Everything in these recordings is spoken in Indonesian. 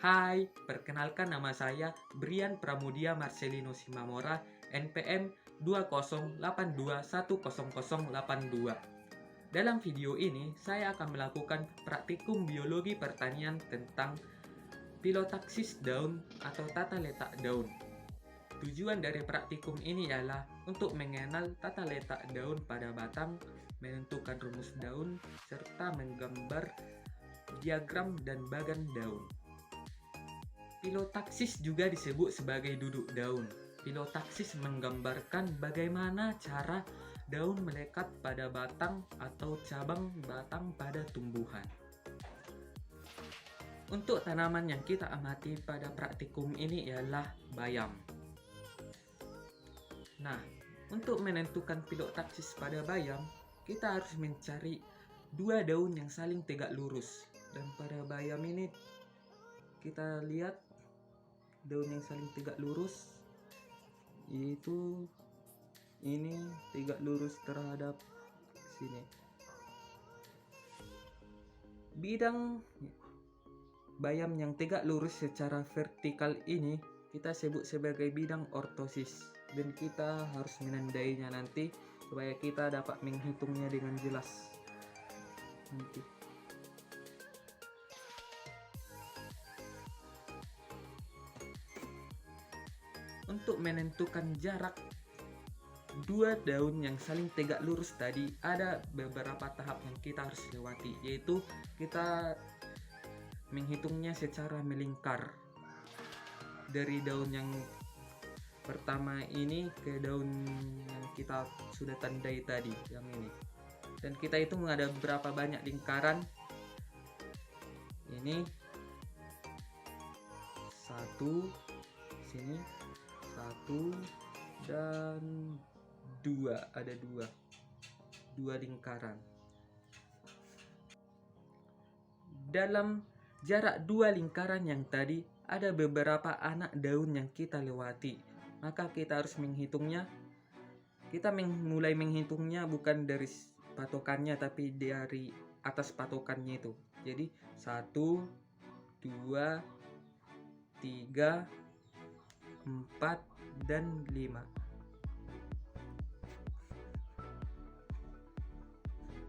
Hai, perkenalkan nama saya Brian Pramudia Marcelino Simamora, NPM 2082100082. Dalam video ini, saya akan melakukan praktikum biologi pertanian tentang pilotaksis daun atau tata letak daun. Tujuan dari praktikum ini ialah untuk mengenal tata letak daun pada batang, menentukan rumus daun, serta menggambar diagram dan bagan daun. Pilotaksis juga disebut sebagai duduk daun. Pilotaksis menggambarkan bagaimana cara daun melekat pada batang atau cabang batang pada tumbuhan. Untuk tanaman yang kita amati pada praktikum ini ialah bayam. Nah, untuk menentukan pilotaksis pada bayam, kita harus mencari dua daun yang saling tegak lurus. Dan pada bayam ini kita lihat daun yang saling tegak lurus, yaitu ini tegak lurus terhadap sini. Bidang bayam yang tegak lurus secara vertikal ini kita sebut sebagai bidang ortosis, dan kita harus menandainya nanti supaya kita dapat menghitungnya dengan jelas nanti. Untuk menentukan jarak dua daun yang saling tegak lurus tadi, ada beberapa tahap yang kita harus lewati, yaitu kita menghitungnya secara melingkar dari daun yang pertama ini ke daun yang kita sudah tandai tadi, yang ini. Dan kita hitung ada berapa banyak lingkaran. Ini satu, sini satu, dan dua, ada dua lingkaran. Dalam jarak dua lingkaran yang tadi ada beberapa anak daun yang kita lewati, maka kita harus menghitungnya. Kita mulai menghitungnya bukan dari patokannya, tapi dari atas patokannya itu. Jadi 1, 2, 3, 4, dan 5.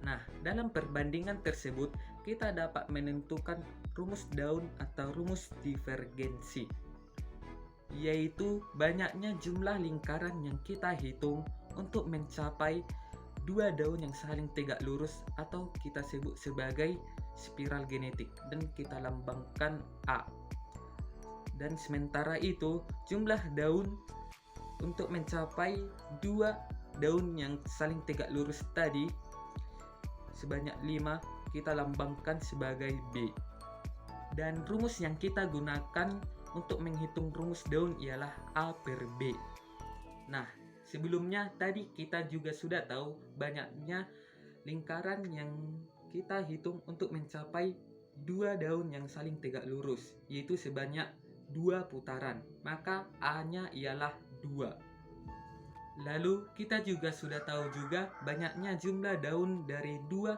Nah, dalam perbandingan tersebut kita dapat menentukan rumus daun atau rumus divergensi, yaitu banyaknya jumlah lingkaran yang kita hitung untuk mencapai dua daun yang saling tegak lurus, atau kita sebut sebagai spiral genetik, dan kita lambangkan A. Dan sementara itu jumlah daun untuk mencapai dua daun yang saling tegak lurus tadi sebanyak 5 kita lambangkan sebagai B. Dan rumus yang kita gunakan untuk menghitung rumus daun ialah A per B. Nah, sebelumnya tadi kita juga sudah tahu banyaknya lingkaran yang kita hitung untuk mencapai dua daun yang saling tegak lurus, yaitu sebanyak 2 putaran. Maka A-nya ialah 2. Lalu kita juga sudah tahu juga banyaknya jumlah daun dari dua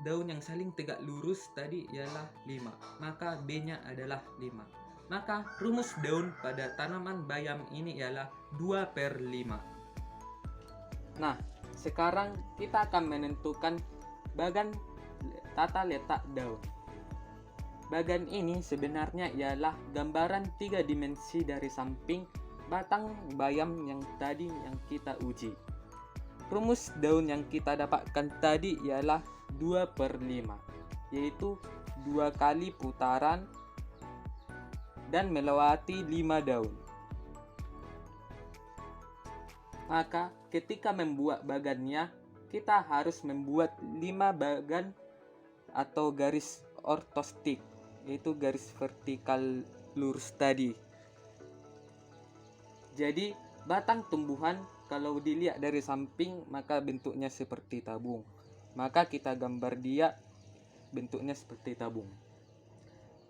daun yang saling tegak lurus tadi ialah 5. Maka B-nya adalah 5. Maka rumus daun pada tanaman bayam ini ialah 2 per 5. Nah, sekarang kita akan menentukan bagan tata letak daun. Bagan ini sebenarnya ialah gambaran 3 dimensi dari samping batang bayam yang tadi yang kita uji. Rumus daun yang kita dapatkan tadi ialah 2 per 5, yaitu 2 kali putaran dan melewati 5 daun. Maka ketika membuat bagannya, kita harus membuat 5 bagan atau garis ortostik, yaitu garis vertikal lurus tadi. Jadi batang tumbuhan kalau dilihat dari samping maka bentuknya seperti tabung. Maka kita gambar dia bentuknya seperti tabung.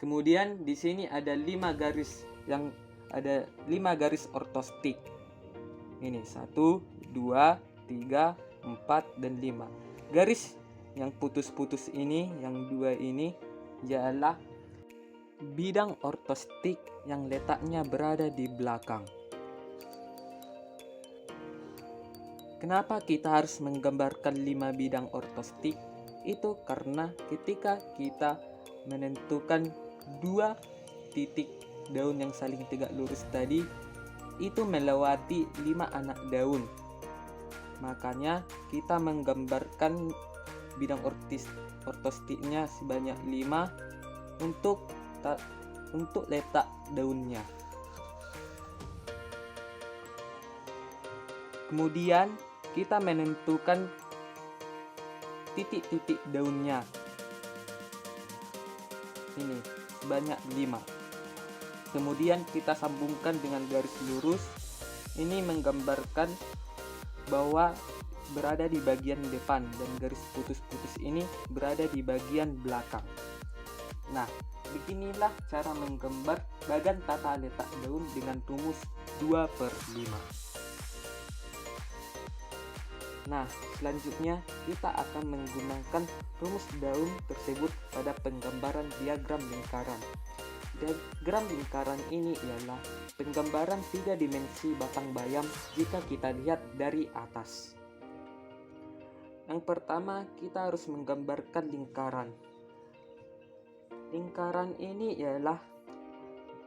Kemudian di sini ada 5 garis yang ada 5 garis ortostik. Ini 1, 2, 3, 4, dan 5. Garis yang putus-putus ini, yang 2 ini ialah bidang ortostik yang letaknya berada di belakang. Kenapa kita harus menggambarkan 5 bidang ortostik? Itu karena ketika kita menentukan 2 titik daun yang saling tegak lurus tadi, itu melewati 5 anak daun. Makanya kita menggambarkan bidang ortostiknya sebanyak 5 untuk letak daunnya. Kemudian kita menentukan titik-titik daunnya. Ini sebanyak 5. Kemudian kita sambungkan dengan garis lurus. Ini menggambarkan bahwa berada di bagian depan dan garis putus-putus ini berada di bagian belakang. Nah, beginilah cara menggambar bagan tata letak daun dengan rumus 2/5. Nah, selanjutnya kita akan menggunakan rumus daun tersebut pada penggambaran diagram lingkaran. Diagram lingkaran ini ialah penggambaran 3 dimensi batang bayam jika kita lihat dari atas. Yang pertama, kita harus menggambarkan lingkaran. Lingkaran ini ialah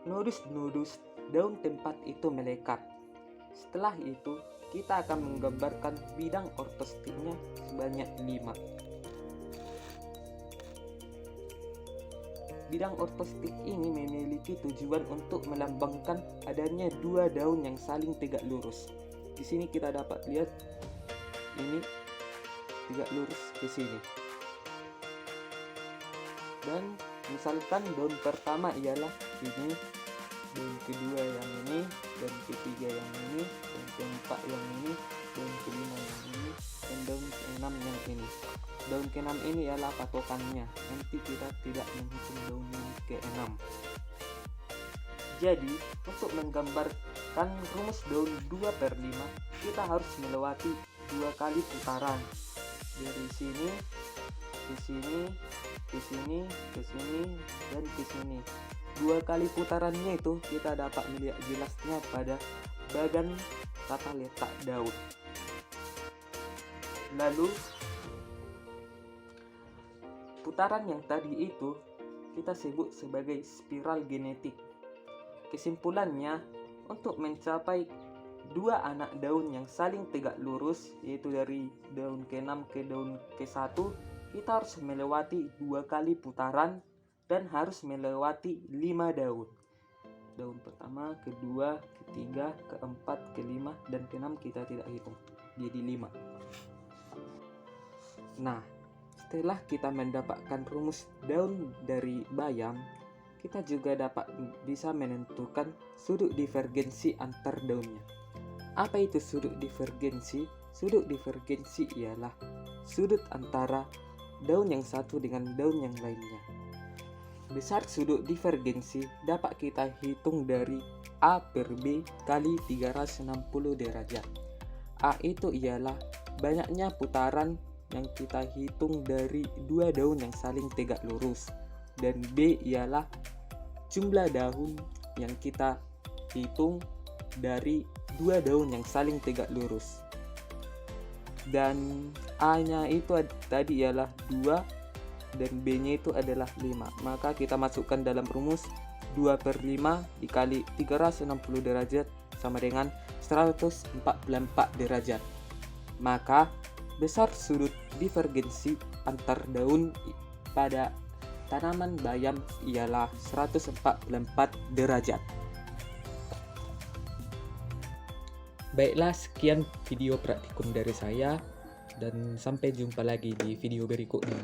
nodus-nodus daun tempat itu melekat. Setelah itu, kita akan menggambarkan bidang ortostiknya sebanyak 5. Bidang ortostik ini memiliki tujuan untuk melambangkan adanya 2 daun yang saling tegak lurus. Di sini kita dapat lihat ini tegak lurus ke sini. Dan misalkan daun pertama ialah ini, daun kedua yang ini, daun ketiga yang ini, daun keempat yang ini, daun kelima yang ini, dan daun keenam yang ini. Daun keenam ini ialah patokannya, nanti kita tidak menghitung daun yang keenam. Jadi, untuk menggambarkan rumus daun 2/5, kita harus melewati 2 kali putaran. Dari sini, ke sini, ke sini, ke sini, dan ke sini. 2 kali putarannya itu kita dapat melihat jelasnya pada bagan tata letak daun. Lalu putaran yang tadi itu kita sebut sebagai spiral genetik. Kesimpulannya, untuk mencapai 2 anak daun yang saling tegak lurus, yaitu dari daun ke-6 ke daun ke-1, kita harus melewati 2 kali putaran dan harus melewati 5 daun. Daun pertama, kedua, ketiga, keempat, kelima, dan keenam kita tidak hitung. Jadi 5. Nah, setelah kita mendapatkan rumus daun dari bayam, kita juga bisa menentukan sudut divergensi antar daunnya. Apa itu sudut divergensi? Sudut divergensi ialah sudut antara daun yang satu dengan daun yang lainnya. Besar sudut divergensi dapat kita hitung dari A per B kali 360 derajat. A itu ialah banyaknya putaran yang kita hitung dari 2 daun yang saling tegak lurus, dan B ialah jumlah daun yang kita hitung dari 2 daun yang saling tegak lurus. Dan A-nya itu tadi ialah 2 dan B-nya itu adalah 5. Maka kita masukkan dalam rumus 2/5 dikali 360 derajat sama dengan 144 derajat. Maka besar sudut divergensi antar daun pada tanaman bayam ialah 144 derajat. Baiklah, sekian video praktikum dari saya dan sampai jumpa lagi di video berikutnya.